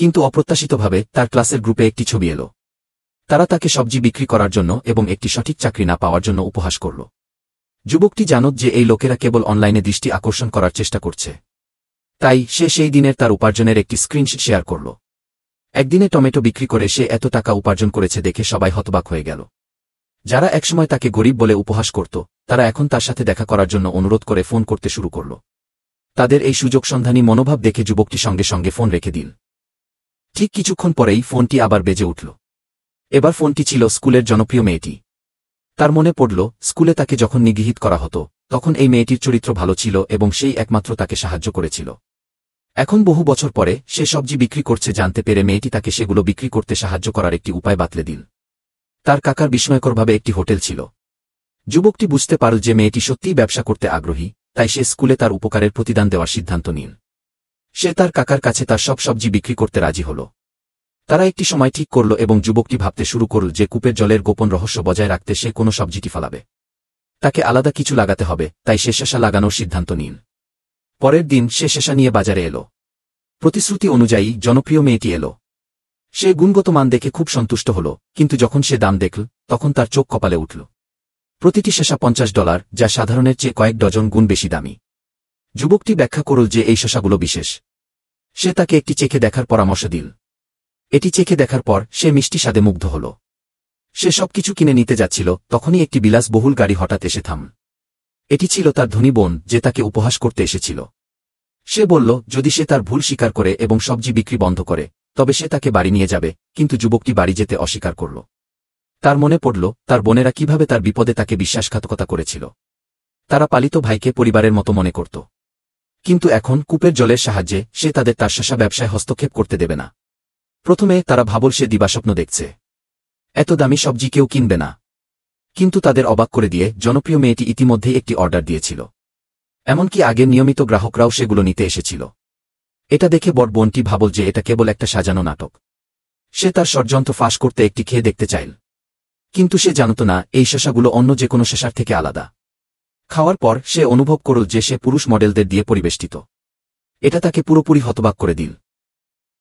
কিন্তু অপ্রত্যাশিতভাবে তার ক্লাসের গ্রুপে একটি ছবি এলো। তারা তাকে সবজি বিক্রি করার জন্য এবং একটি সঠিক চাকরি না পাওয়ার জন্য উপহাস করল। যুবকটি জানত যে এই লোকেরা কেবল অনলাইনে দৃষ্টি আকর্ষণ করার চেষ্টা করছে। তাই সে সেই দিনের তার উপার্জনের একটি স্ক্রিনশট শেয়ার করল। একদিনে টমেটো বিক্রি করে সে এত টাকা উপার্জন করেছে দেখে সবাই হতবাক হয়ে গেল। যারা একসময় তাকে গরিব বলে উপহাস করত, তারা এখন তার সাথে দেখা করার জন্য অনুরোধ করে ফোন করতে শুরু করল। তাদের এই সুযোগ সন্ধানী মনোভাব দেখে যুবকটি সঙ্গে সঙ্গে ফোন রেখে দিল। ঠিক কিছুক্ষণ পরেই ফোনটি আবার বেজে উঠল। এবার ফোনটি ছিল স্কুলের জনপ্রিয় মেয়েটি। তার মনে পড়ল, স্কুলে তাকে যখন নিগৃহীত করা হতো তখন এই মেয়েটির চরিত্র ভালো ছিল এবং সেই একমাত্র তাকে সাহায্য করেছিল। এখন বহু বছর পরে সে সবজি বিক্রি করছে জানতে পেরে মেয়েটি তাকে সেগুলো বিক্রি করতে সাহায্য করার একটি উপায় বাতলে দিল। তার কাকার বিস্ময়করভাবে একটি হোটেল ছিল। যুবকটি বুঝতে পারল যে মেয়েটি সত্যিই ব্যবসা করতে আগ্রহী, তাই সে স্কুলে তার উপকারের প্রতিদান দেওয়ার সিদ্ধান্ত নিল। সে তার কাকার কাছে তার সব সবজি বিক্রি করতে রাজি হল। তারা একটি সময় ঠিক করল এবং যুবকটি ভাবতে শুরু করল যে কূপের জলের গোপন রহস্য বজায় রাখতে সে কোনো সবজিটি ফেলাবে। তাকে আলাদা কিছু লাগাতে হবে, তাই সে শসা লাগানোর সিদ্ধান্ত নিল। পরের দিন সে শসা নিয়ে বাজারে এলো। প্রতিশ্রুতি অনুযায়ী জনপ্রিয় মেয়েটি এলো। সে গুণগত মান দেখে খুব সন্তুষ্ট হল, কিন্তু যখন সে দাম দেখল তখন তার চোখ কপালে উঠল। প্রতিটি শসা $50, যা সাধারণের চেয়ে কয়েক ডজন গুণ বেশি দামি। যুবকটি ব্যাখ্যা করল যে এই শসাগুলো বিশেষ। সে তাকে একটি চেখে দেখার পরামর্শ দিল। এটি চেখে দেখার পর সে মিষ্টি স্বাদে মুগ্ধ হল। সে সবকিছু কিনে নিতে যাচ্ছিল, তখনই একটি বিলাসবহুল গাড়ি হঠাৎ এসে থামল। এটি ছিল তার ধনী বোন, যে তাকে উপহাস করতে এসেছিল। সে বলল যদি সে তার ভুল স্বীকার করে এবং সবজি বিক্রি বন্ধ করে তবে সে তাকে বাড়ি নিয়ে যাবে, কিন্তু যুবকটি বাড়ি যেতে অস্বীকার করল। তার মনে পড়ল তার বোনেরা কিভাবে তার বিপদে তাকে বিশ্বাসঘাতকতা করেছিল। তারা পালিত ভাইকে পরিবারের মতো মনে করত। কিন্তু এখন কূপের জলের সাহায্যে সে তাদের তার শসা ব্যবসায় হস্তক্ষেপ করতে দেবে না। প্রথমে তারা ভাবল সে দিবাস্বপ্ন দেখছে, এত দামি সবজি কেউ কিনবে না। কিন্তু তাদের অবাক করে দিয়ে জনপ্রিয় মেয়েটি ইতিমধ্যেই একটি অর্ডার দিয়েছিল। এমনকি আগের নিয়মিত গ্রাহকরাও সেগুলো নিতে এসেছিল। এটা দেখে বড় বোনটি ভাবল যে এটা কেবল একটা সাজানো নাটক। সে তার ষড়যন্ত্র ফাঁস করতে একটি খেয়ে দেখতে চাইল। কিন্তু সে জানত না এই শসাগুলো অন্য যে কোনো শসার থেকে আলাদা। খাওয়ার পর সে অনুভব করল যে সে পুরুষ মডেলদের দিয়ে পরিবেষ্টিত। এটা তাকে পুরোপুরি হতবাক করে দিল।